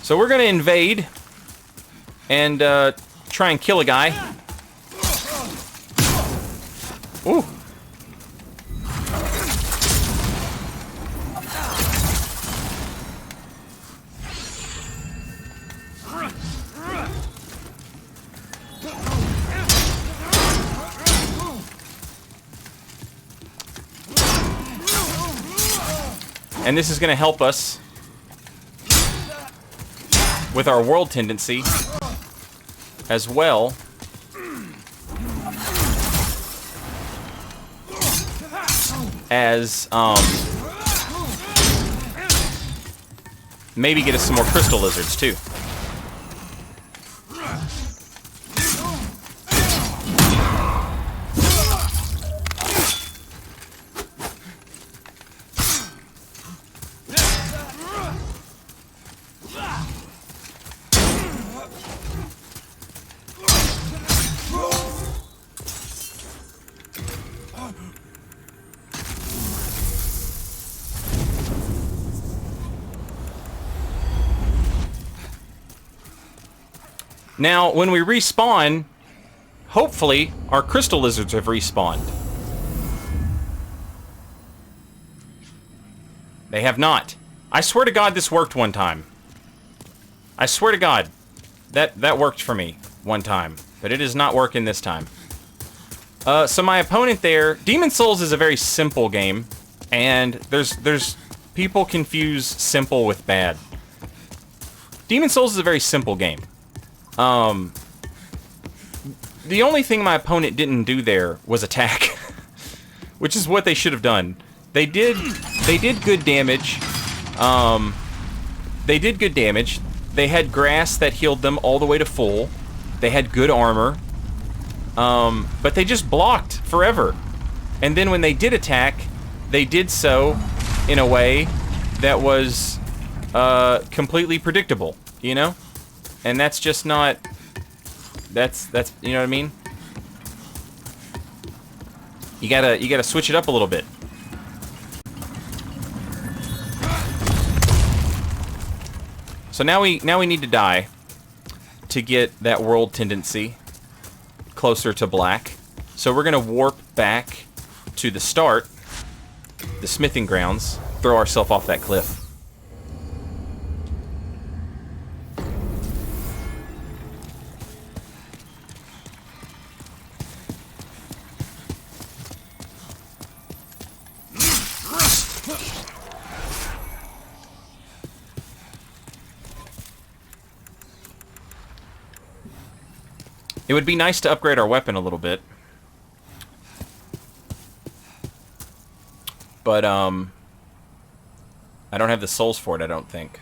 So we're gonna invade and try and kill a guy. Ooh. And this is going to help us with our world tendency as well as maybe get us some more crystal lizards too. Now, when we respawn, hopefully our crystal lizards have respawned. They have not. I swear to God this worked one time. I swear to God that worked for me one time, but it is not working this time. So my opponent there, Demon Souls is a very simple game, and there's people confuse simple with bad. Demon Souls is a very simple game. The only thing my opponent didn't do there was attack, which is what they should have done. They did good damage. They did good damage. They had grass that healed them all the way to full. They had good armor. But they just blocked forever. And then when they did attack, they did so in a way that was completely predictable, you know? And that's just not... That's you know what I mean? You gotta switch it up a little bit. So now we need to die to get that world tendency closer to black. So we're gonna warp back to the start, the smithing grounds, throw ourselves off that cliff. It would be nice to upgrade our weapon a little bit. But, I don't have the souls for it, I don't think.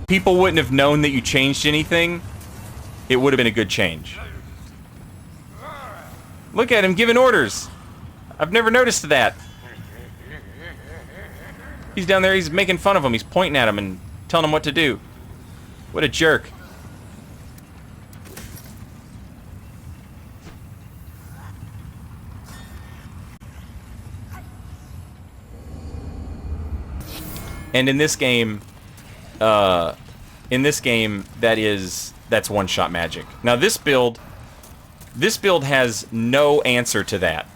People wouldn't have known that you changed anything. It would have been a good change. Look at him giving orders. I've never noticed that. He's down there, he's making fun of him. He's pointing at him and telling him what to do. What a jerk. And in this game, that's one-shot magic. Now this build has no answer to that,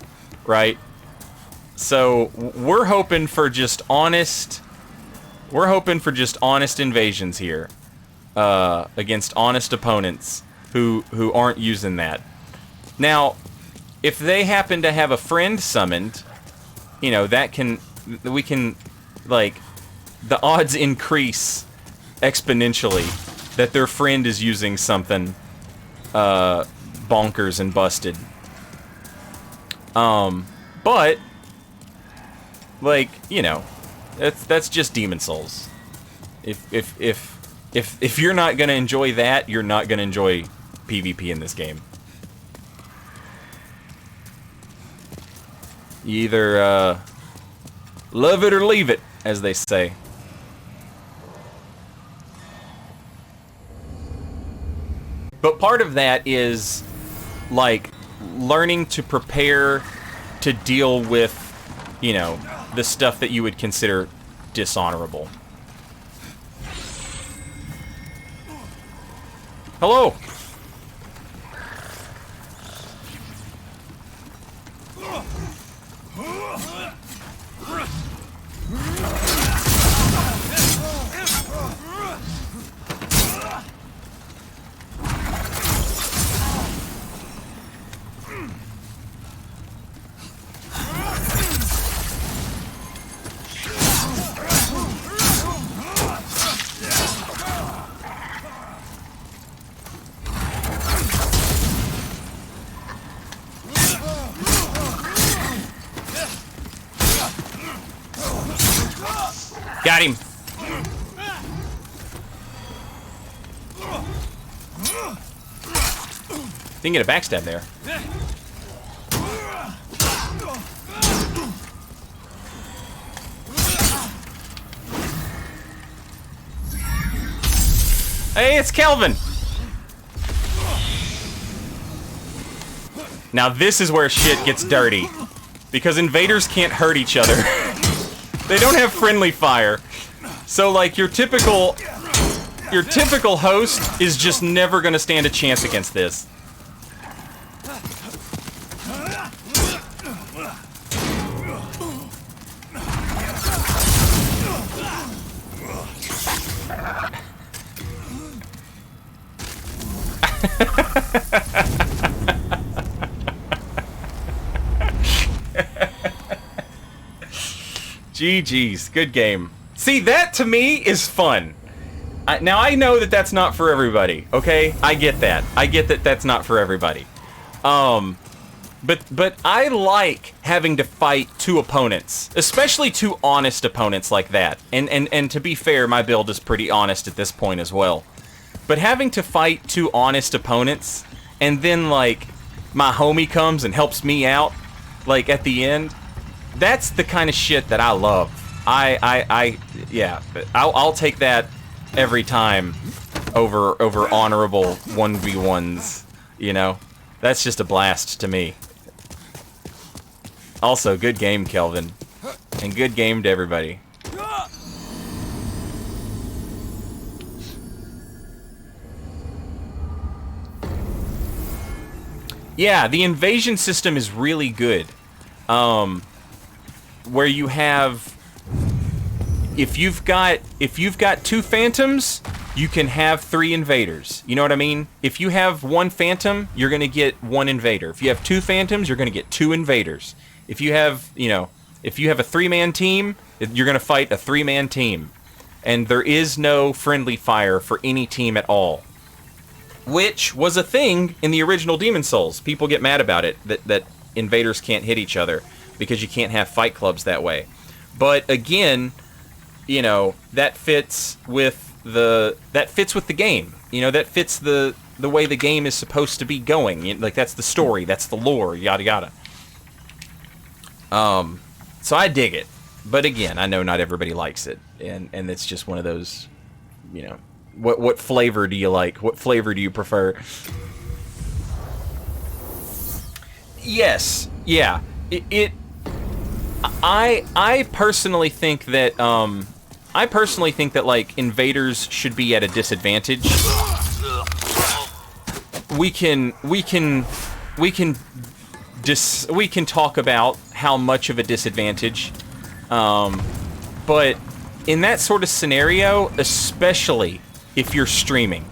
right? So we're hoping for just honest invasions here, against honest opponents who aren't using that. Now, if they happen to have a friend summoned, you know, we can like, the odds increase exponentially that their friend is using something bonkers and busted. But like, you know, that's just Demon Souls. If you're not gonna enjoy that, you're not gonna enjoy PvP in this game. You either love it or leave it, as they say. But part of that is like learning to prepare to deal with, you know, the stuff that you would consider dishonorable. Hello! Got him. Didn't get a backstab there. Hey, it's Kelvin. Now this is where shit gets dirty, because invaders can't hurt each other. They don't have friendly fire. So like your typical host is just never gonna stand a chance against this. GG's, good game. See, that to me is fun. Now I know that that's not for everybody, okay? I get that. I get that that's not for everybody. But I like having to fight two opponents, especially two honest opponents like that. And to be fair, my build is pretty honest at this point as well. But having to fight two honest opponents, and then like my homie comes and helps me out, like at the end, that's the kind of shit that I love. Yeah, I'll take that every time over honorable 1v1s, you know? That's just a blast to me. Also, good game, Kelvin. And good game to everybody. Yeah, the invasion system is really good. Where you have, if you've got two phantoms, you can have 3 invaders. You know what I mean? If you have 1 phantom, you're gonna get 1 invader. If you have 2 phantoms, you're gonna get 2 invaders. If you have, you know, if you have a 3-man team, you're gonna fight a 3-man team. And there is no friendly fire for any team at all. Which was a thing in the original Demon Souls. People get mad about it, that invaders can't hit each other, because you can't have fight clubs that way. But again, you know, that fits with the game. You know, that fits the way the game is supposed to be going. Like, that's the story, that's the lore, yada yada. So I dig it. But again, I know not everybody likes it, and it's just one of those, you know, what flavor do you like? What flavor do you prefer? Yes, yeah. I personally think that like invaders should be at a disadvantage. We can talk about how much of a disadvantage, but in that sort of scenario, especially if you're streaming,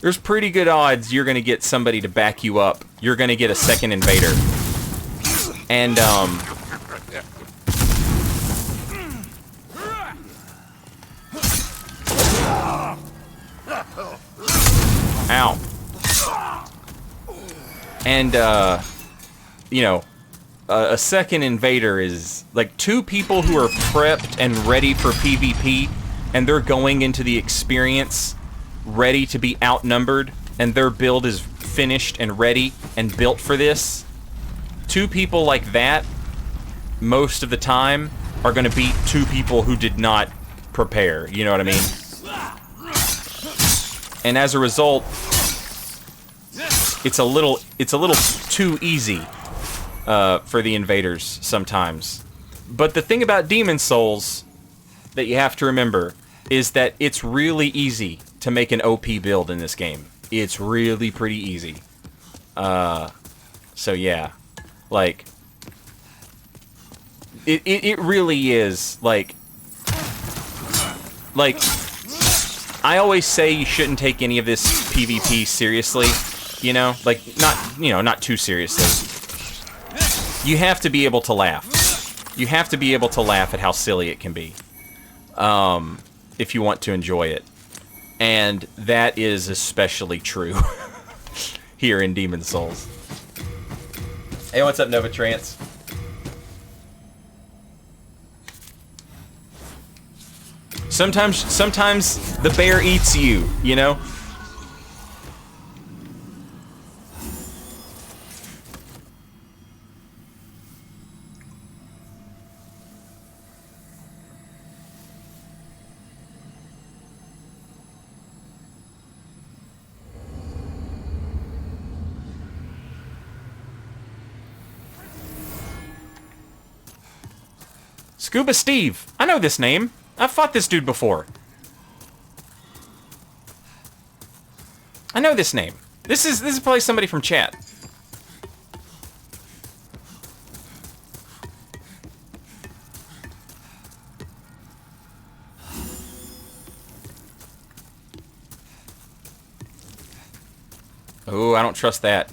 there's pretty good odds you're gonna get somebody to back you up. You're gonna get a second invader. And, ow. And, you know, a second invader is, like, 2 people who are prepped and ready for PvP, and they're going into the experience ready to be outnumbered, and their build is finished and ready and built for this. 2 people like that, most of the time, are going to beat 2 people who did not prepare. You know what I mean? And as a result, it's a little too easy for the invaders sometimes. But the thing about Demon Souls that you have to remember is that it's really easy to make an OP build in this game. It's really pretty easy. So yeah, like, it really is, like, I always say you shouldn't take any of this PvP seriously, you know? Like, not too seriously. You have to be able to laugh. You have to be able to laugh at how silly it can be. If you want to enjoy it. And that is especially true here in Demon Souls. Hey, what's up, Nova Trance? Sometimes the bear eats you, you know? Scuba Steve. I know this name. I've fought this dude before. I know this name. This is probably somebody from chat. Oh, I don't trust that.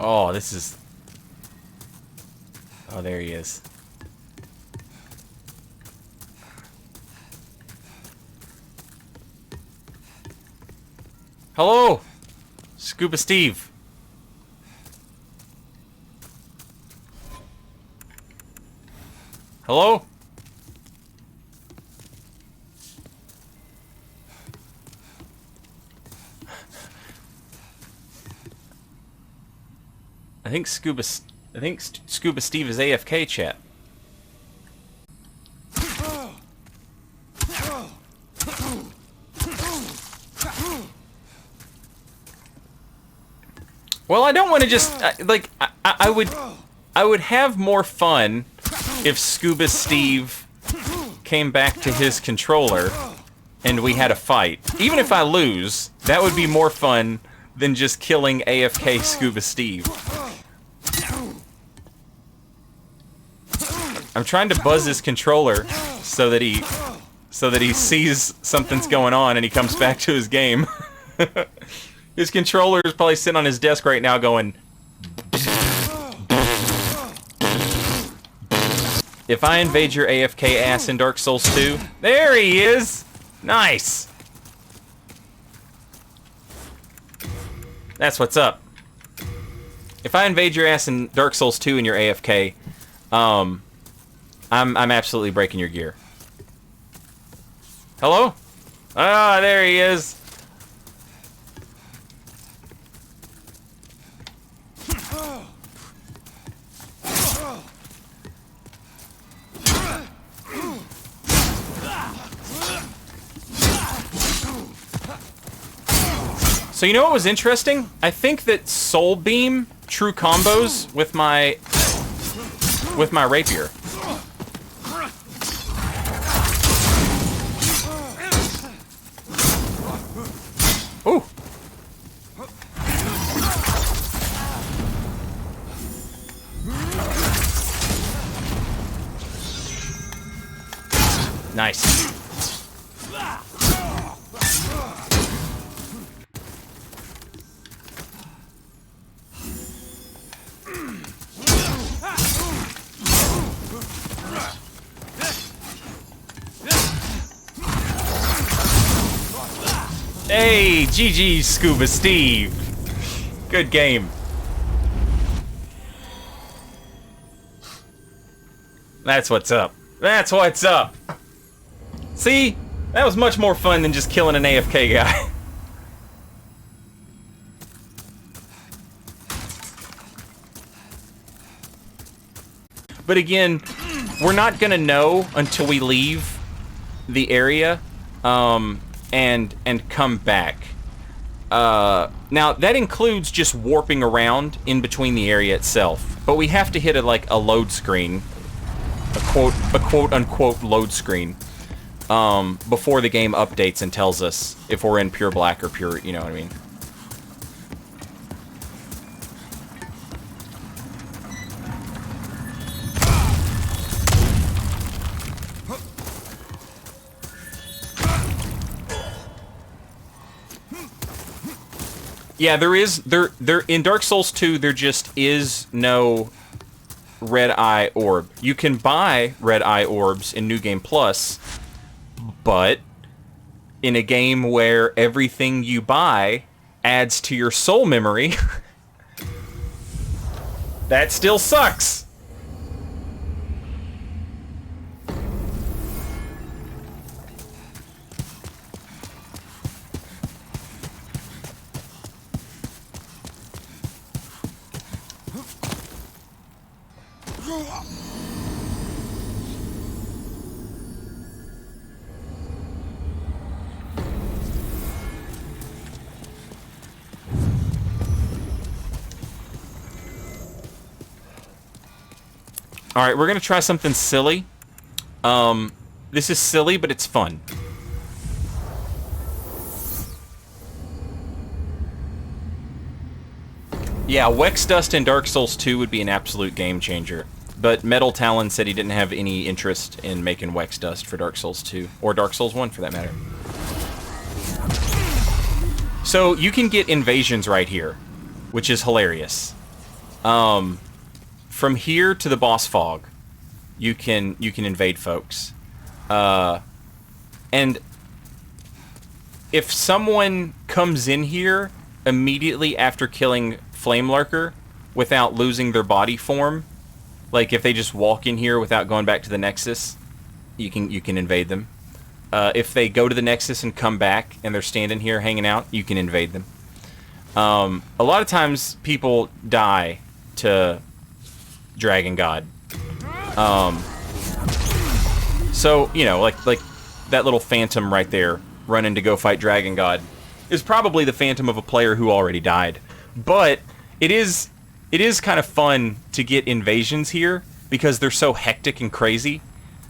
Oh, this is... Oh, there he is. Hello! Scuba Steve. Hello? I think Scuba Steve is AFK, chat. Well, I don't want to just like I would have more fun if Scuba Steve came back to his controller and we had a fight. Even if I lose, that would be more fun than just killing AFK Scuba Steve. I'm trying to buzz his controller so that he sees something's going on and he comes back to his game. His controller is probably sitting on his desk right now going... If I invade your AFK ass in Dark Souls 2... There he is! Nice! That's what's up. If I invade your ass in Dark Souls 2 and you're AFK, I'm absolutely breaking your gear. Hello? Ah, there he is. So you know what was interesting? I think that Soul Beam true combos with my rapier. Ooh. Nice. Hey, GG, Scuba Steve. Good game. That's what's up. That's what's up. See? That was much more fun than just killing an AFK guy. But again, we're not gonna know until we leave the area, and come back. Now that includes just warping around in between the area itself, but we have to hit a load screen, a quote unquote load screen, before the game updates and tells us if we're in pure black or pure, you know what I mean. Yeah, there in Dark Souls 2 there just is no red eye orb. You can buy red eye orbs in New Game Plus, but in a game where everything you buy adds to your soul memory, that still sucks. Alright, we're gonna try something silly. This is silly, but it's fun. Yeah, Wex Dust in Dark Souls 2 would be an absolute game changer. But Metal Talon said he didn't have any interest in making Wex Dust for Dark Souls 2. Or Dark Souls 1, for that matter. So, you can get invasions right here, which is hilarious. From here to the boss fog, you can invade folks. And if someone comes in here immediately after killing Flame Lurker without losing their body form, like if they just walk in here without going back to the Nexus, you can invade them. If they go to the Nexus and come back and they're standing here hanging out, you can invade them. A lot of times people die to Dragon God. So, you know, like that little phantom right there running to go fight Dragon God is probably the phantom of a player who already died. But it is kind of fun to get invasions here because they're so hectic and crazy.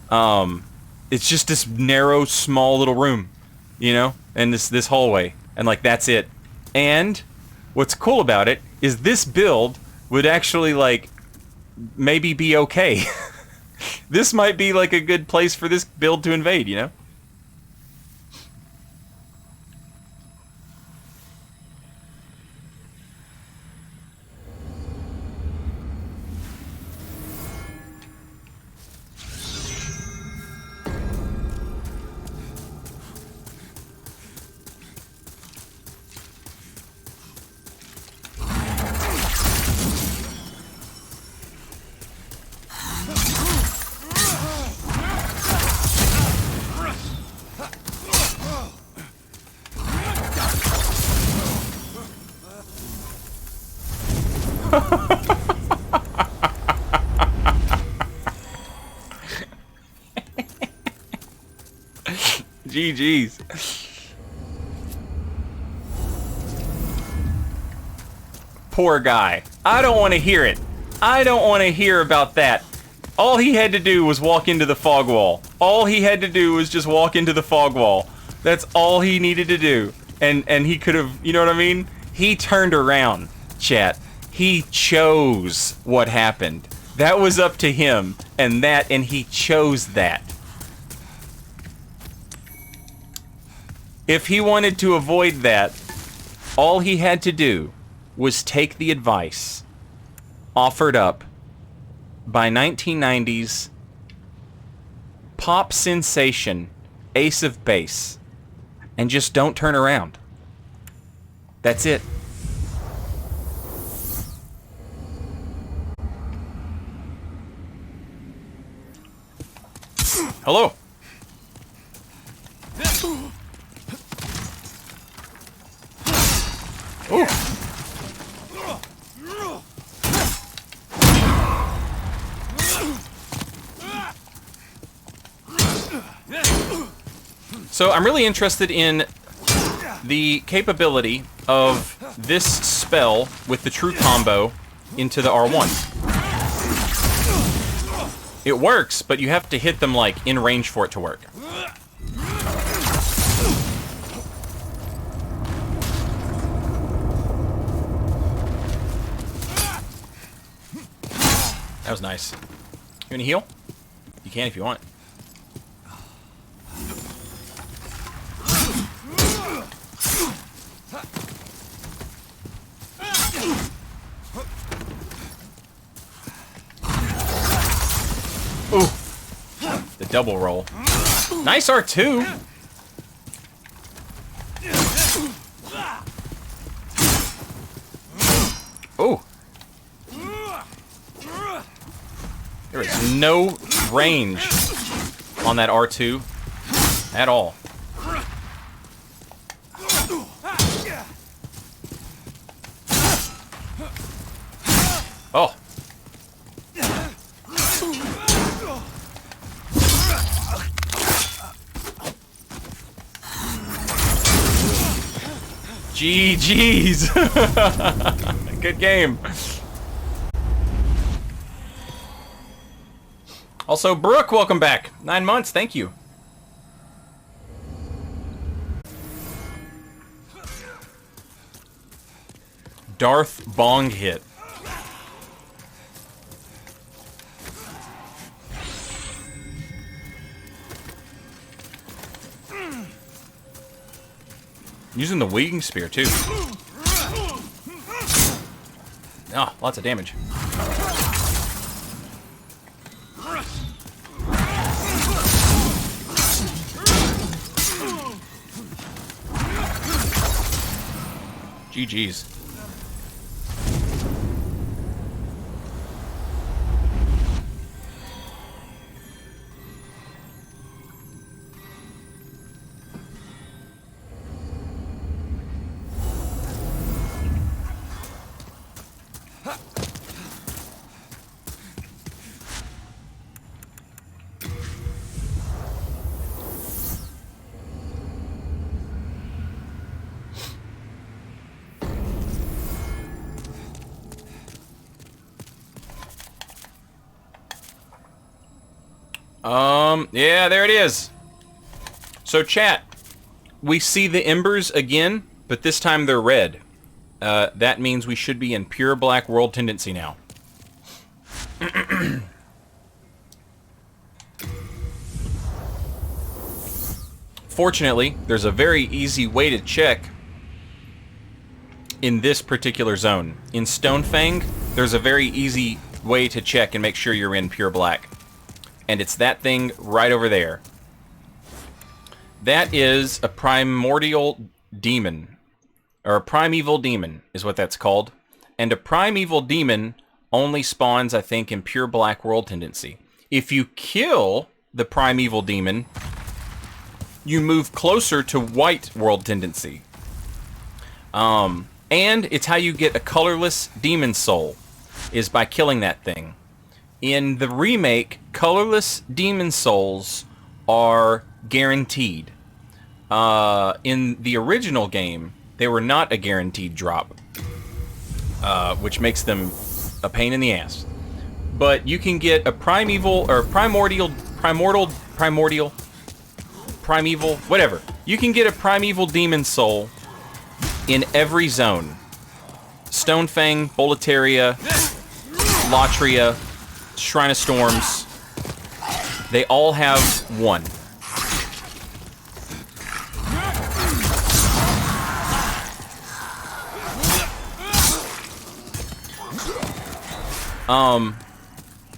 It's just this narrow, small little room, you know, and this hallway, and like that's it. And what's cool about it is this build would actually like maybe be okay. This might be like a good place for this build to invade, you know? GG's. Poor guy. I don't want to hear it. I don't want to hear about that. All he had to do was walk into the fog wall. All he had to do was just walk into the fog wall. That's all he needed to do. And he could have, you know what I mean? He turned around, chat. He chose what happened. That was up to him, and he chose that. If he wanted to avoid that, all he had to do was take the advice offered up by 1990s pop sensation Ace of Base and just don't turn around. That's it. Hello. Ooh. So I'm really interested in the capability of this spell with the true combo into the R1. It works, but you have to hit them, like, in range for it to work. That was nice. You wanna heal? You can if you want. Ooh. The double roll. Nice R2. Ooh. There is no range on that R2 at all. Oh. GG's. Good game. Also, Brooke, welcome back. 9 months, thank you. Darth Bong hit. Using the Winged Spear, too. Oh, lots of damage. GG's. Yeah, there it is. So, chat, we see the embers again, but this time they're red. That means we should be in pure black world tendency now. Fortunately, there's a very easy way to check in this particular zone. In Stonefang, there's a very easy way to check and make sure you're in pure black. And it's that thing right over there. That is a Primordial Demon. Or a Primeval Demon is what that's called. And a Primeval Demon only spawns, I think, in pure black world tendency. If you kill the Primeval Demon, you move closer to white world tendency. And it's how you get a colorless demon soul, is by killing that thing. In the remake, colorless demon souls are guaranteed. In the original game, they were not a guaranteed drop, which makes them a pain in the ass. But you can get a primeval, or primordial, primeval, whatever. You can get a primeval demon soul in every zone. Stonefang, Boletaria, Latria, Shrine of Storms, they all have one.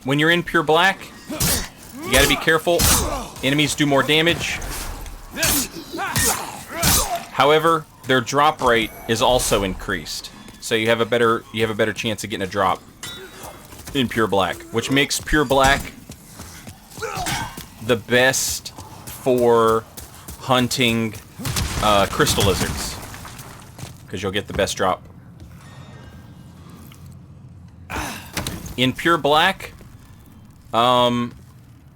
When you're in pure black, you gotta be careful. Enemies do more damage. However, their drop rate is also increased. So you have a better chance of getting a drop in pure black, which makes pure black the best for hunting crystal lizards, because you'll get the best drop. In pure black,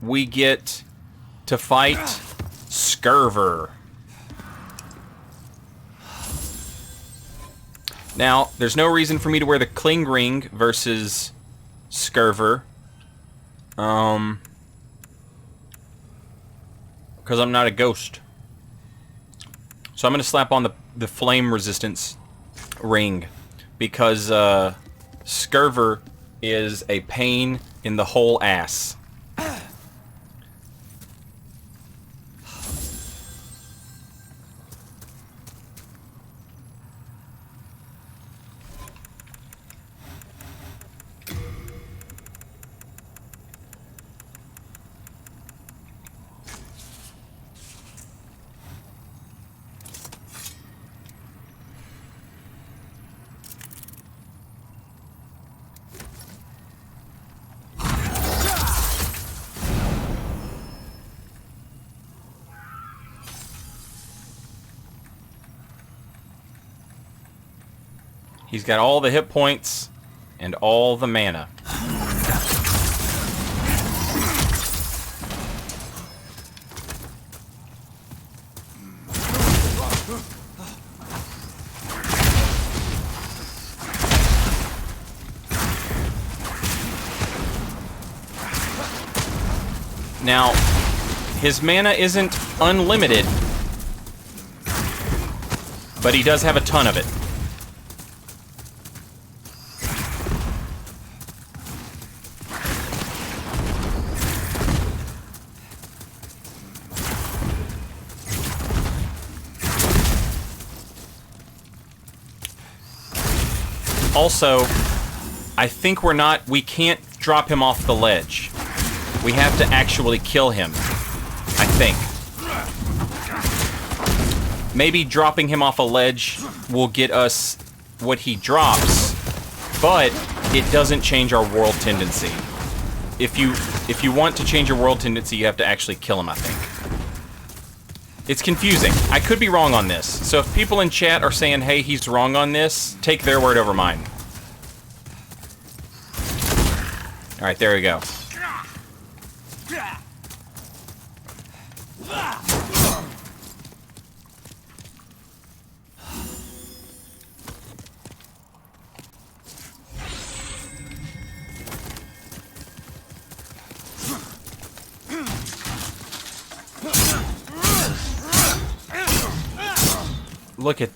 we get to fight Scurver. Now, there's no reason for me to wear the Cling Ring versus Scurver. Because I'm not a ghost. So I'm going to slap on the Flame Resistance ring. Because Scurver is a pain in the whole ass. He's got all the hit points and all the mana. Now, his mana isn't unlimited, but he does have a ton of it. Also, I think we can't drop him off the ledge. We have to actually kill him, I think. Maybe dropping him off a ledge will get us what he drops, but it doesn't change our world tendency. If you want to change your world tendency, you have to actually kill him, I think. It's confusing. I could be wrong on this. So if people in chat are saying, hey, he's wrong on this, take their word over mine. Alright, there we go.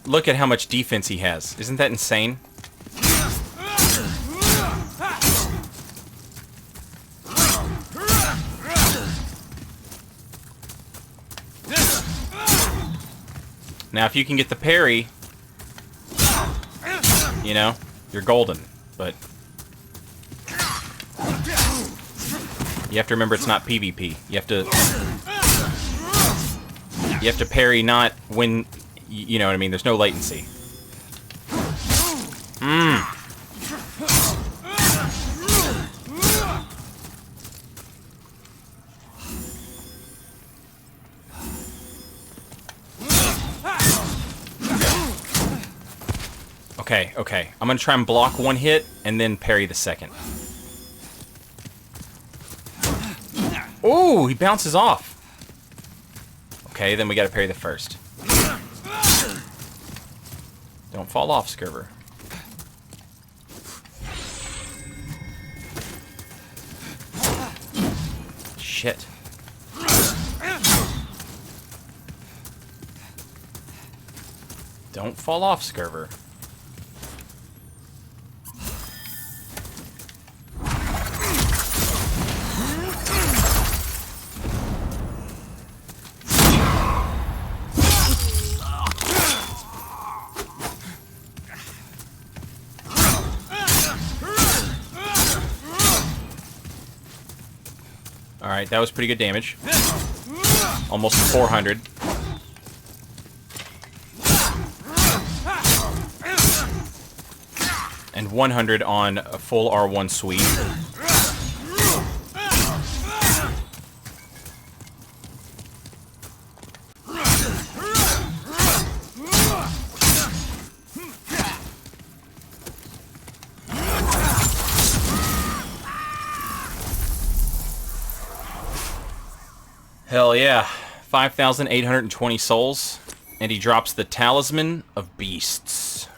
Look at how much defense he has. Isn't that insane? Now, if you can get the parry, you know, you're golden. But you have to remember it's not PvP. You have to parry not when, you know what I mean, there's no latency. Okay. I'm gonna try and block one hit and then parry the second. Ooh, he bounces off. Okay, then we gotta parry the first. Don't fall off, Scurver. Shit. Don't fall off, Scurver. Alright, that was pretty good damage. Almost 400. And 100 on a full R1 sweep. Hell yeah. 5,820 souls. And he drops the Talisman of Beasts.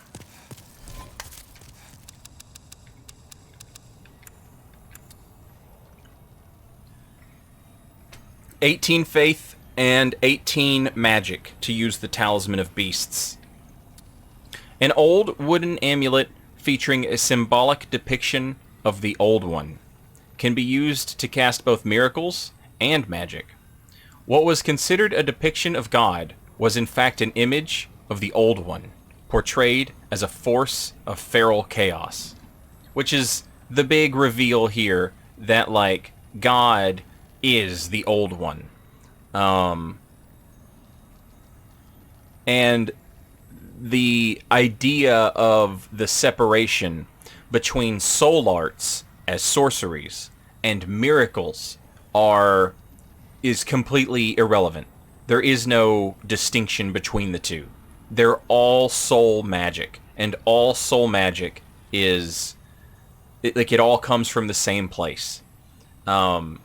$18 faith and 18 magic to use the Talisman of Beasts. An old wooden amulet featuring a symbolic depiction of the Old One can be used to cast both miracles and magic. What was considered a depiction of God was in fact an image of the Old One, portrayed as a force of feral chaos. Which is the big reveal here that, like, God is the Old One. And the idea of the separation between soul arts as sorceries and miracles is completely irrelevant. There is no distinction between the two. They're all soul magic, and all soul magic is it all comes from the same place. The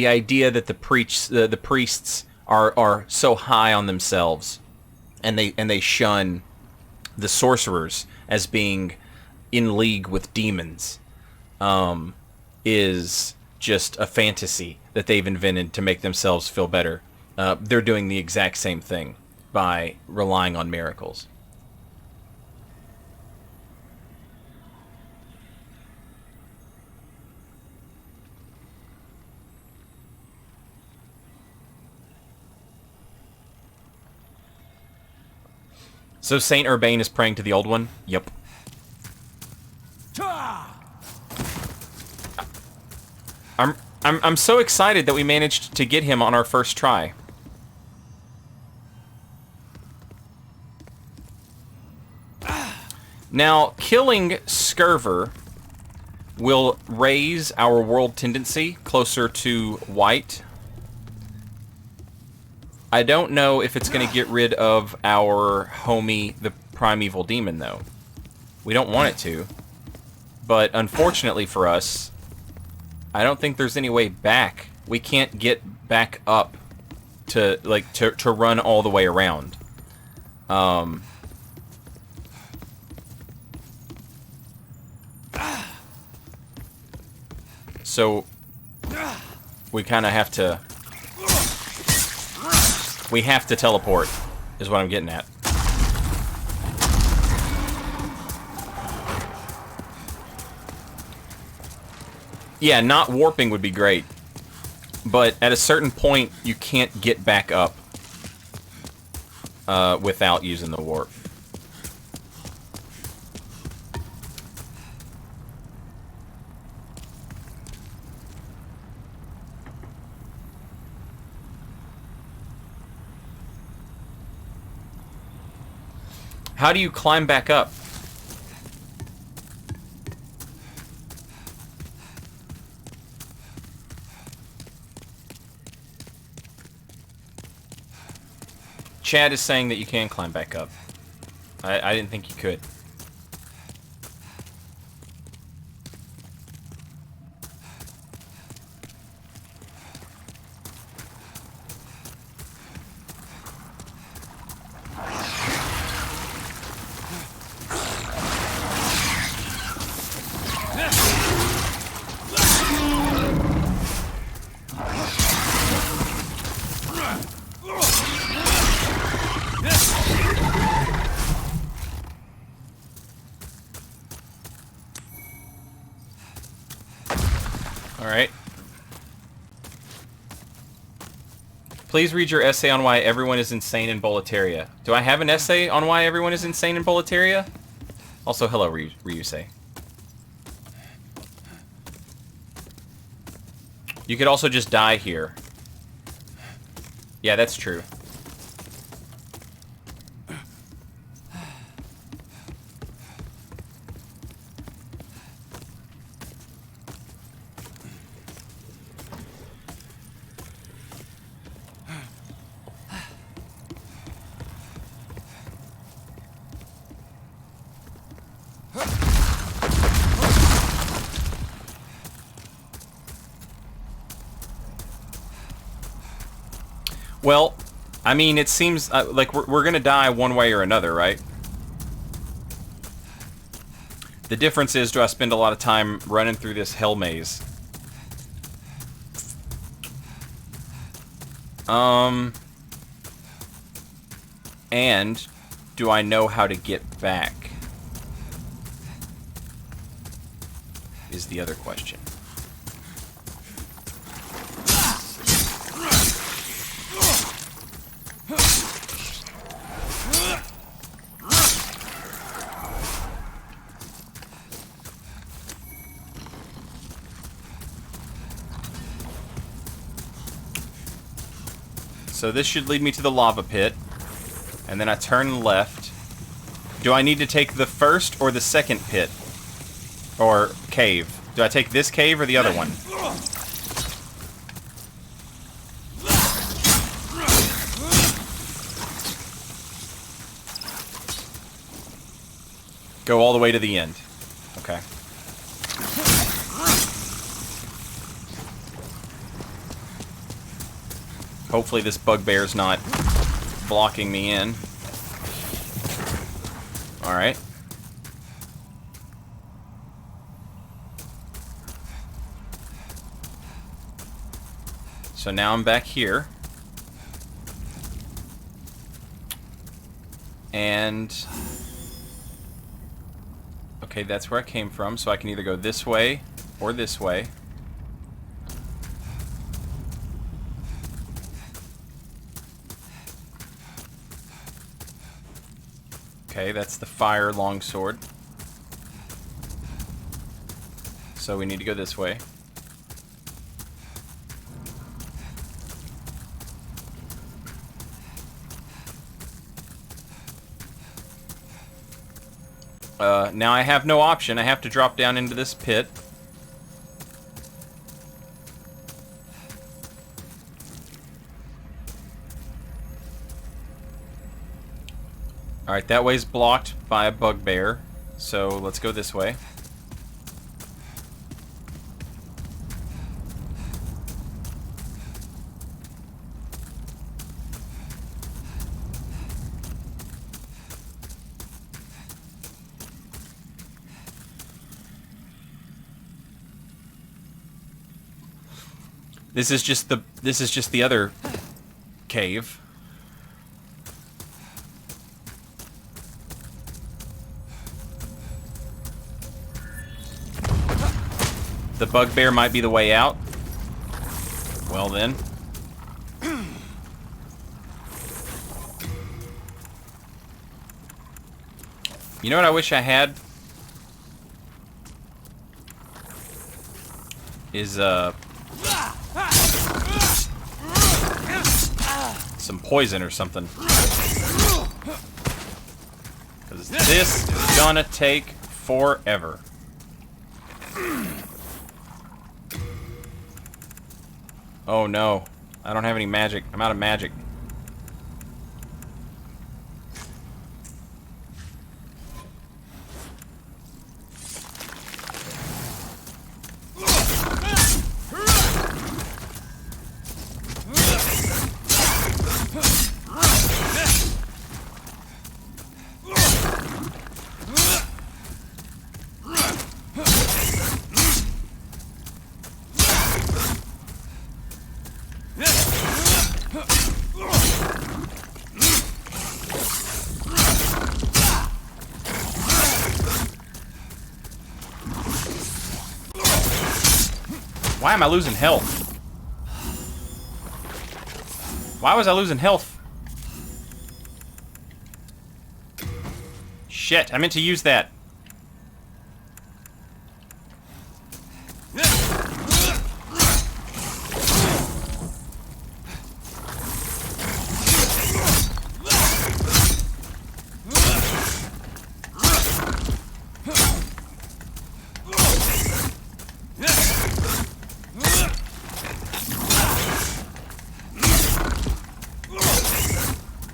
idea that the priests are so high on themselves, and they shun the sorcerers as being in league with demons, is just a fantasy that they've invented to make themselves feel better. They're doing the exact same thing by relying on miracles. So Saint Urbane is praying to the Old One? Yep. I'm so excited that we managed to get him on our first try. Now, killing Scurver will raise our world tendency closer to white. I don't know if it's going to get rid of our homie, the Primeval Demon, though. We don't want it to. But unfortunately for us, I don't think there's any way back. We can't get back up to run all the way around. So we kind of have to... We have to teleport, is what I'm getting at. Yeah, not warping would be great. But at a certain point, you can't get back up without using the warp. How do you climb back up? Chad is saying that you can climb back up. I didn't think you could. Alright. Please read your essay on why everyone is insane in Boletaria. Do I have an essay on why everyone is insane in Boletaria? Also, hello, Ryusei. You could also just die here. Yeah, that's true. Well, I mean, it seems like we're gonna die one way or another, right? The difference is, do I spend a lot of time running through this hell maze? And do I know how to get back? Is the other question. So this should lead me to the lava pit. And then I turn left. Do I need to take the first or the second pit? Or cave? Do I take this cave or the other one? Go all the way to the end. Okay. Hopefully this bugbear's not blocking me in. Alright. So now I'm back here. And... okay, that's where I came from, so I can either go this way or this way. Okay, that's the fire longsword. So we need to go this way. Now I have no option. I have to drop down into this pit. Alright, that way's blocked by a bugbear, so let's go this way. This is just the other cave. The bugbear might be the way out. Well then. You know what I wish I had? Is, some poison or something. Because this is gonna take forever. Oh no. I don't have any magic. I'm out of magic. Why am I losing health? Why was I losing health? Shit, I meant to use that.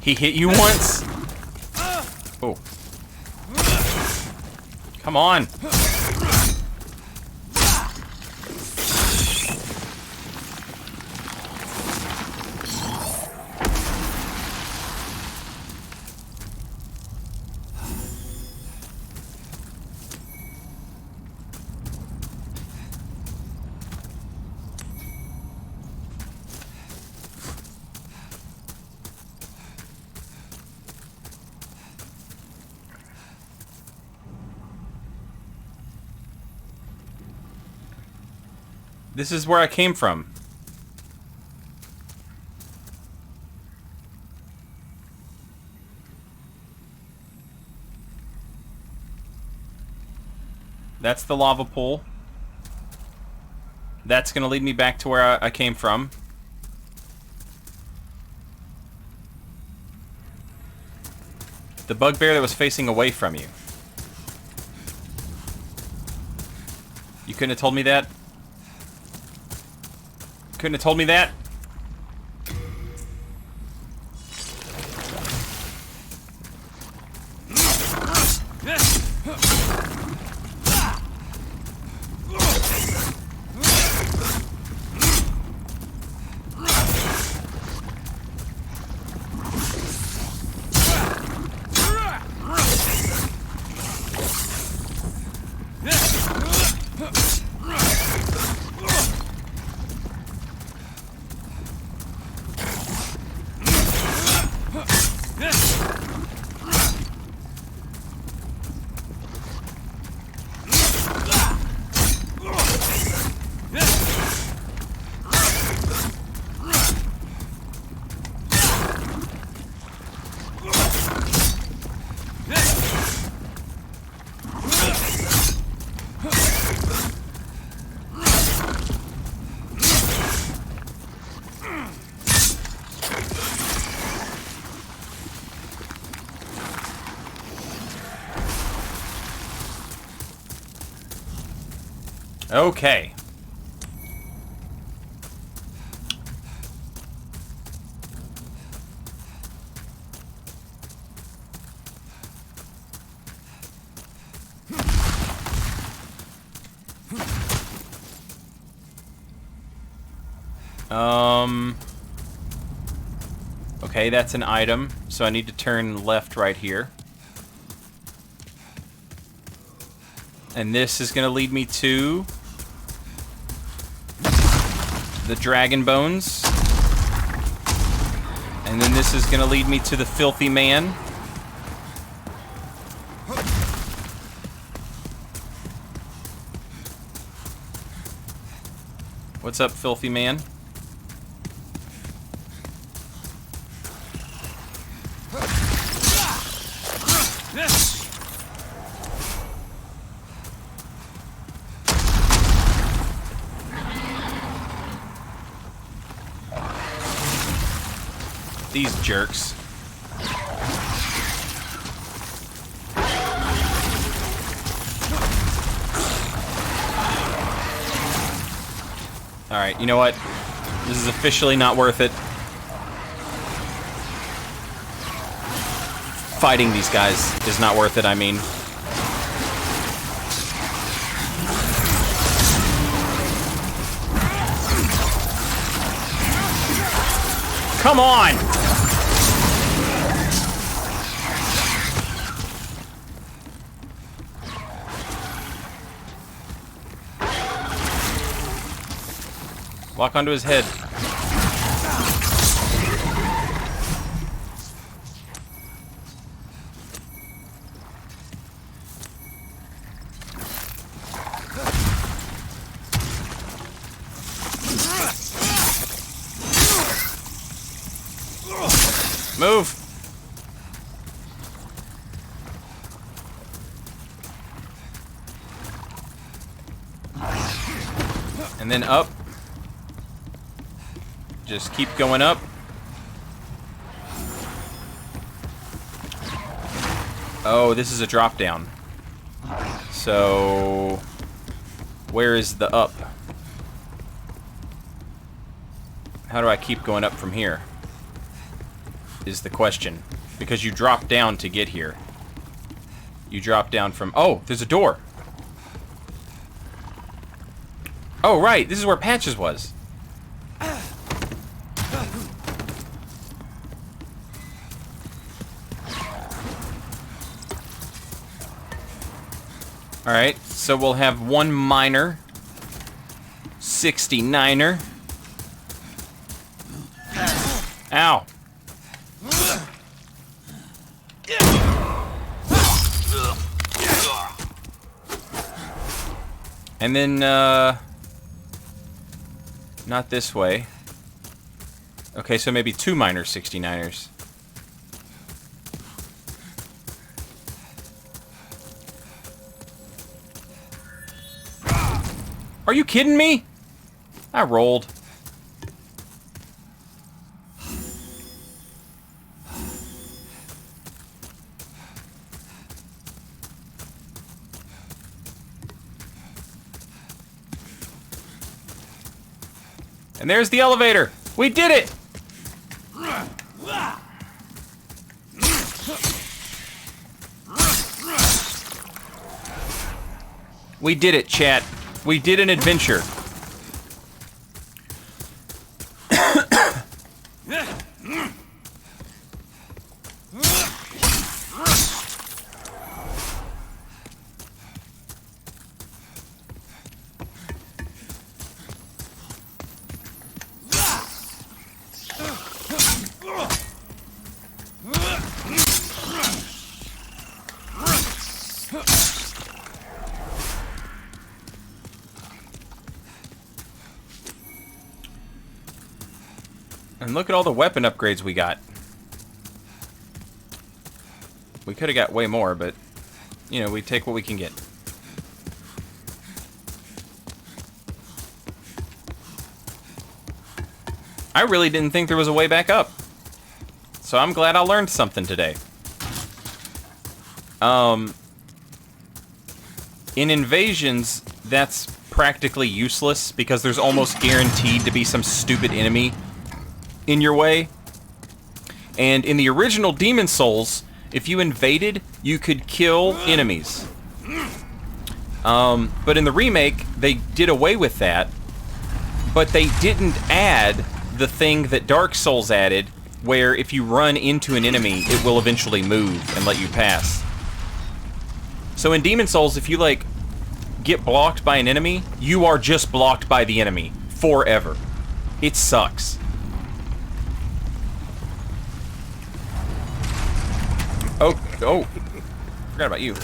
He hit you once? Oh. Come on. This is where I came from. That's the lava pool. That's gonna lead me back to where I came from. The bugbear that was facing away from you. You couldn't have told me that? Couldn't have told me that? Okay. Okay, that's an item, so I need to turn left right here. And this is gonna lead me to the dragon bones. And then this is gonna lead me to the filthy man. What's up, filthy man? These jerks. Alright, you know what? This is officially not worth it. Fighting these guys is not worth it, I mean. Come on! Walk onto his head. Move! And then up. Just keep going up. Oh, this is a drop down. So, where is the up? How do I keep going up from here? Is the question. Because you drop down to get here. You drop down from... Oh, there's a door. Oh, right. This is where Patches was. Alright, so we'll have one minor. 69er. Ow. And then, Not this way. Okay, so maybe 2 minor 69ers. Are you kidding me? I rolled. And there's the elevator. We did it. We did it, chat. We did an adventure. And look at all the weapon upgrades we got. We could have got way more, but, you know, we take what we can get. I really didn't think there was a way back up. So I'm glad I learned something today. In invasions, that's practically useless because there's almost guaranteed to be some stupid enemy in your way. And in the original Demon Souls, if you invaded, you could kill enemies. But in the remake, they did away with that, but they didn't add the thing that Dark Souls added, where if you run into an enemy, it will eventually move and let you pass. So in Demon Souls, if you, like, get blocked by an enemy, you are just blocked by the enemy forever. It sucks. Oh, forgot about you.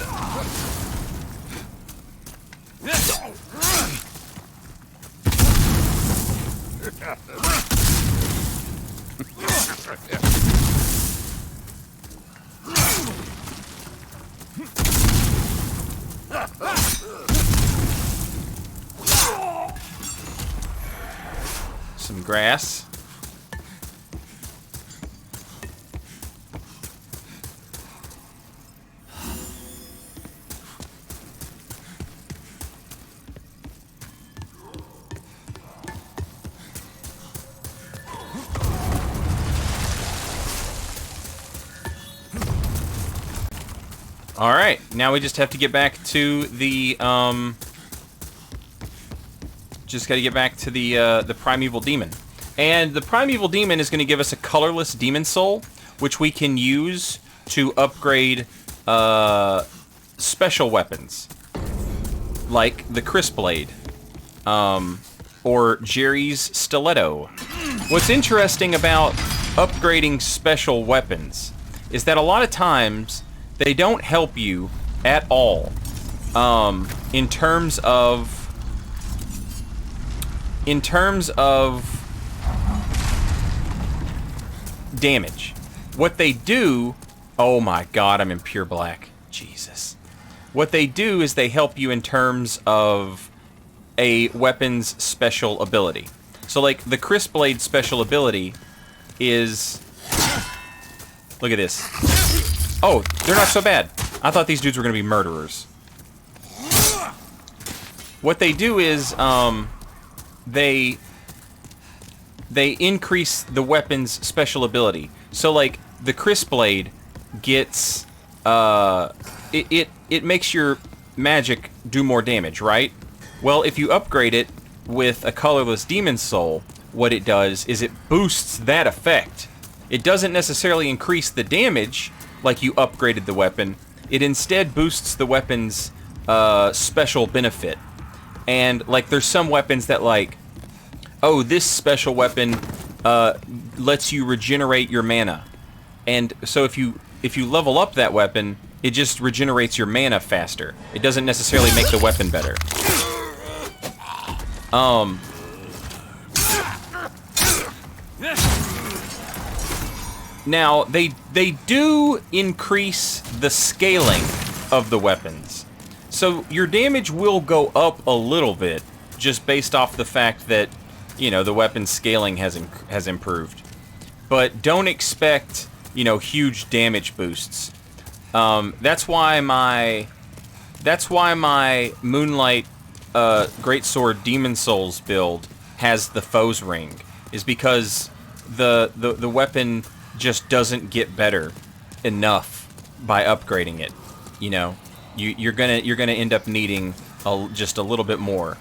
Some grass. Alright, now we just have to get back to the, just gotta get back to the Primeval Demon. And the Primeval Demon is gonna give us a colorless Demon Soul, which we can use to upgrade, special weapons. Like the Crisp Blade. Or Jerry's Stiletto. What's interesting about upgrading special weapons is that a lot of times they don't help you at all in terms of damage. What they do, oh my god, I'm in pure black. Jesus. What they do is they help you in terms of a weapon's special ability. So like the Crisp Blade special ability is, look at this. Oh, they're not so bad. I thought these dudes were going to be murderers. What they do is, they increase the weapon's special ability. So, like, the Crisp Blade gets, it makes your magic do more damage, right? Well, if you upgrade it with a colorless Demon Soul, what it does is it boosts that effect. It doesn't necessarily increase the damage like you upgraded the weapon. It instead boosts the weapon's special benefit. And like there's some weapons that like, oh, this special weapon lets you regenerate your mana. And so if you level up that weapon, it just regenerates your mana faster. It doesn't necessarily make the weapon better. Now, they do increase the scaling of the weapons. So your damage will go up a little bit, just based off the fact that, you know, the weapon scaling has improved. But don't expect, you know, huge damage boosts. That's why my Moonlight Greatsword Demon Souls build has the foe's ring, is because the weapon just doesn't get better enough by upgrading it. You know, you're gonna end up needing just a little bit more.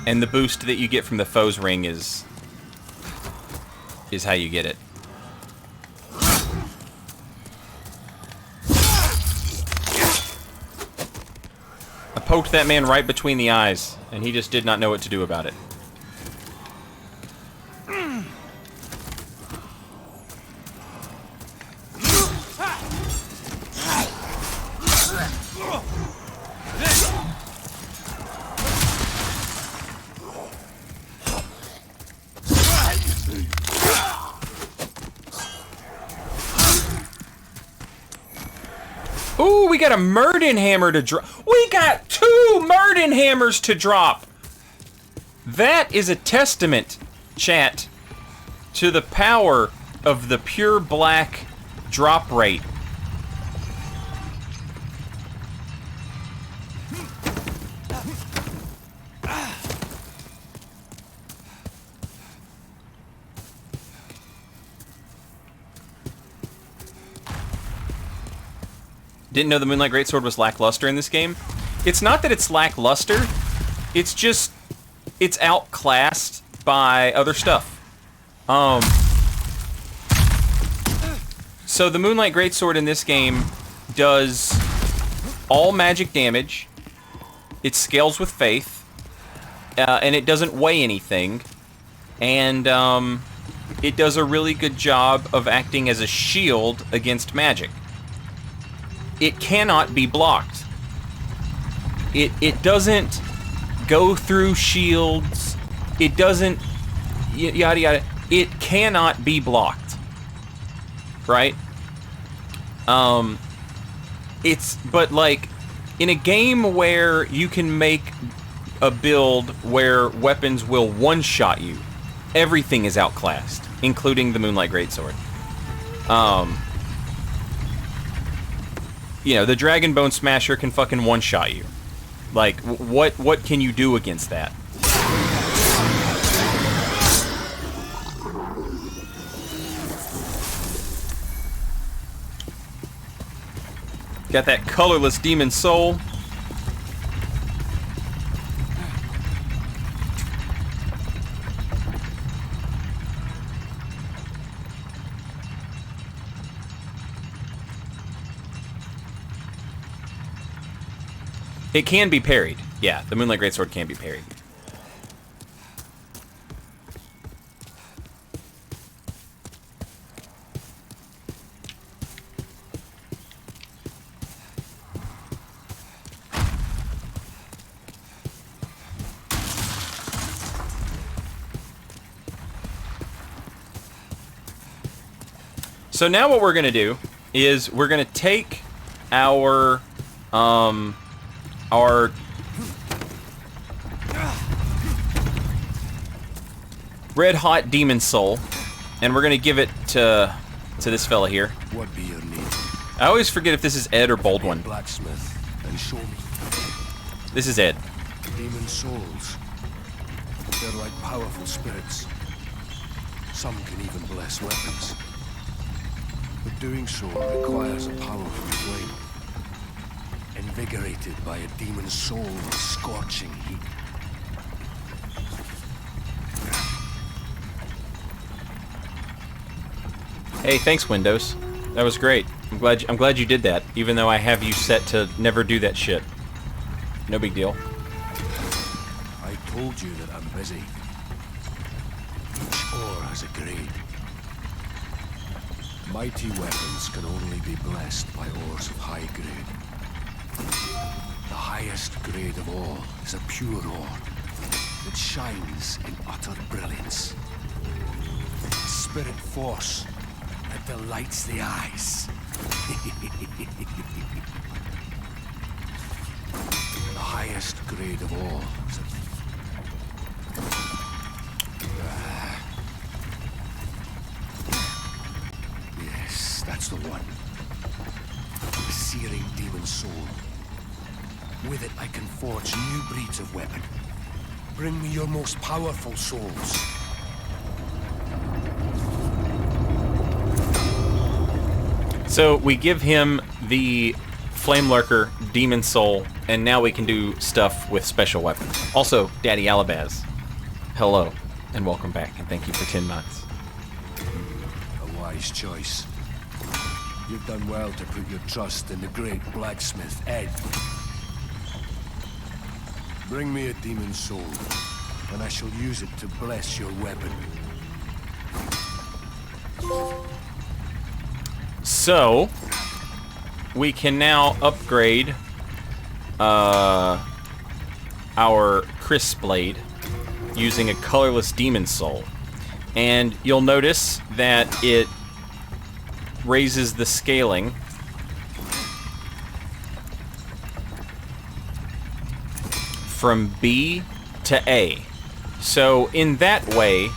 And the boost that you get from the foe's ring is how you get it. I poked that man right between the eyes, and he just did not know what to do about it. Ooh, we got a Murden Hammer to drop. We got 2 Murden Hammers to drop. That is a testament, chat, to the power of the pure black drop rate. Didn't know the Moonlight Greatsword was lackluster in this game. It's not that it's lackluster, it's just, it's outclassed by other stuff. So the Moonlight Greatsword in this game does all magic damage, it scales with faith, and it doesn't weigh anything, and it does a really good job of acting as a shield against magic. It cannot be blocked. It doesn't go through shields. It doesn't yada yada. It cannot be blocked. Right? But like in a game where you can make a build where weapons will one-shot you, everything is outclassed, including the Moonlight Greatsword. You know, the Dragon Bone Smasher can fucking one-shot you. Like, what can you do against that? Got that colorless demon soul. It can be parried. Yeah, the Moonlight Greatsword can be parried. So now what we're going to do is we're going to take our red hot demon soul, and we're gonna give it to this fella here. What be your need? I always forget if this is Ed or Baldwin. Blacksmith, and show me. This is Ed. Demon souls. They're like powerful spirits. Some can even bless weapons. But doing so requires a powerful flame. Invigorated by a demon soul with scorching heat. Hey, thanks Windows. That was great. I'm glad you did that, even though I have you set to never do that shit. No big deal. I told you that I'm busy. Each ore has a grade. Mighty weapons can only be blessed by ores of high grade. The highest grade of all is a pure ore. that shines in utter brilliance. A spirit force that delights the eyes. The highest grade of all. Yes, that's the one. The searing demon soul. With it I can forge new breeds of weapon. Bring me your most powerful souls. So we give him the Flame Lurker Demon Soul, and now we can do stuff with special weapons. Also, Daddy Alabaz, hello, and welcome back, and thank you for 10 months. A wise choice. You've done well to put your trust in the great blacksmith, Ed. Bring me a demon soul, and I shall use it to bless your weapon. So, we can now upgrade our Crisp Blade using a colorless demon soul. And you'll notice that it raises the scaling from B to A. So in that way,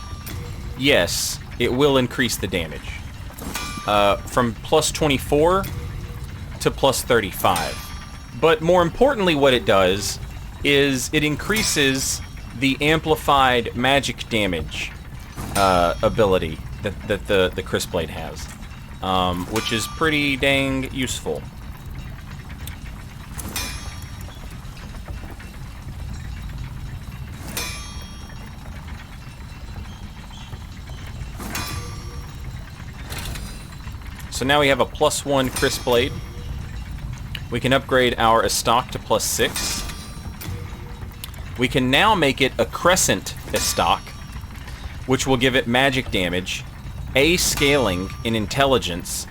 yes, it will increase the damage. From plus 24 to plus 35. But more importantly, what it does is it increases the amplified magic damage ability that the Crisp Blade has, which is pretty dang useful. So now we have a +1 Crisp Blade. We can upgrade our Estoc to +6. We can now make it a Crescent Estoc, which will give it magic damage, A scaling in intelligence,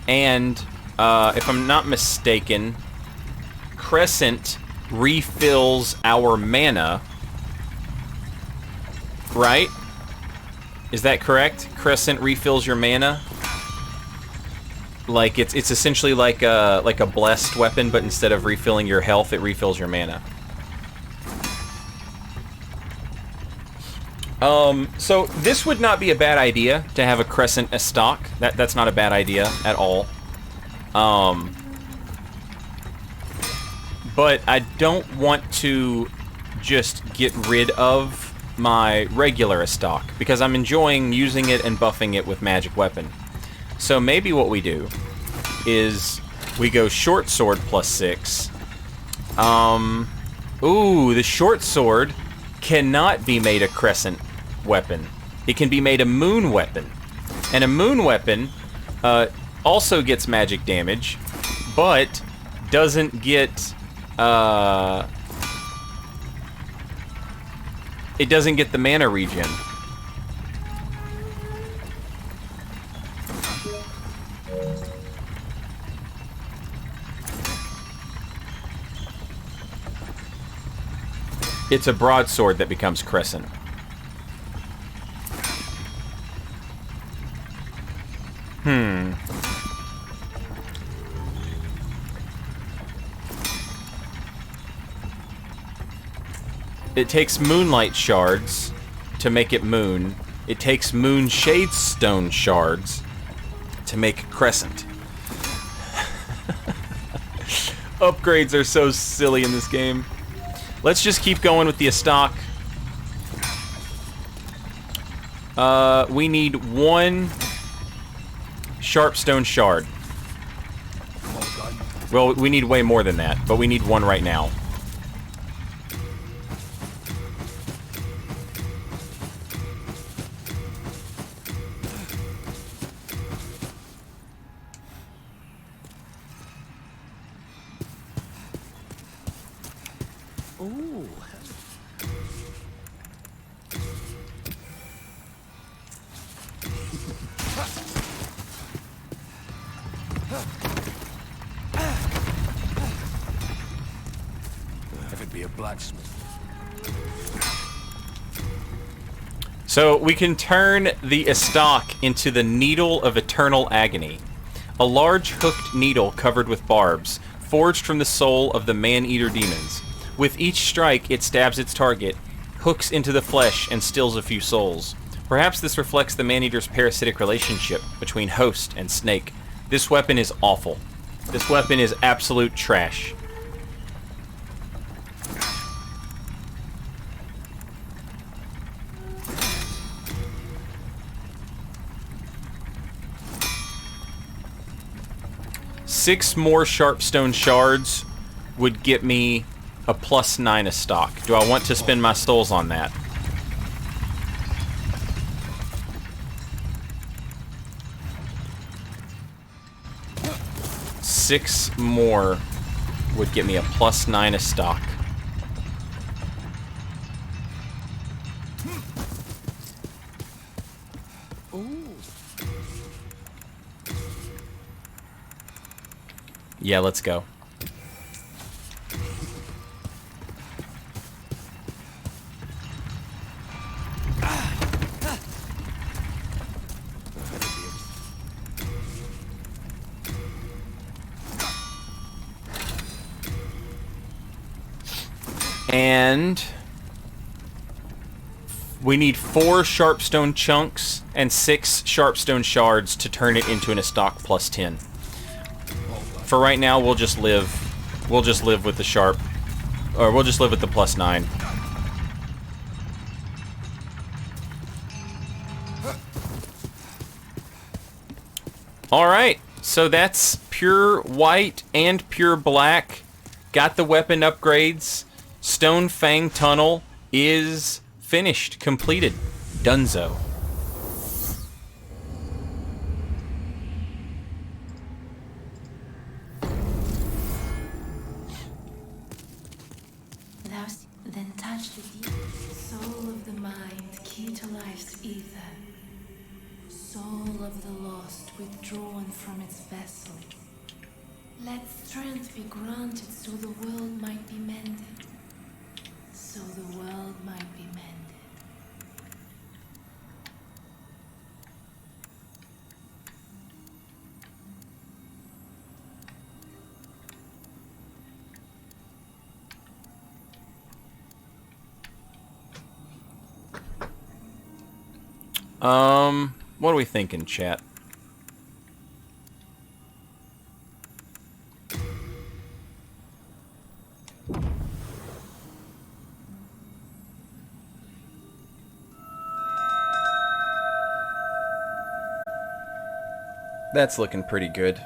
and, if I'm not mistaken, Crescent refills our mana, right? Is that correct? Crescent refills your mana? Like it's essentially like a blessed weapon, but instead of refilling your health, it refills your mana. So this would not be a bad idea to have a Crescent Estoc. That's not a bad idea at all. But I don't want to just get rid of my regular Estoc because I'm enjoying using it and buffing it with magic weapon. So maybe what we do is we go short sword +6. Ooh, the short sword cannot be made a crescent weapon. It can be made a moon weapon. And a moon weapon also gets magic damage, but doesn't get it doesn't get the mana regen. It's a broadsword that becomes crescent. It takes moonlight shards to make it moon. It takes moon shade stone shards to make crescent. Upgrades are so silly in this game. Let's just keep going with the Estoc. We need 1 Sharpstone Shard. Well, we need way more than that, but we need 1 right now. Ooh. If it be a blacksmith. So we can turn the Estok into the Needle of Eternal Agony. A large hooked needle covered with barbs, forged from the soul of the man-eater demons. With each strike, it stabs its target, hooks into the flesh, and steals a few souls. Perhaps this reflects the man-eater's parasitic relationship between host and snake. This weapon is awful. This weapon is absolute trash. Six more Sharpstone shards would get me a +9 a stock. Do I want to spend my souls on that? Six more would get me a +9 a stock. Yeah, let's go. And we need 4 Sharpstone chunks and 6 Sharpstone shards to turn it into an Estok +10. For right now, we'll just live with the sharp, or we'll just live with the +9. Alright, so that's pure white and pure black. Got the weapon upgrades. Stone Fang Tunnel is finished, completed. Dunzo. Then touch the deep soul of the mind, key to life's ether. Soul of the lost, withdrawn from its vessel. Let strength be granted so the world might be mended. So the world might be mended. What are we thinking, chat? That's looking pretty good.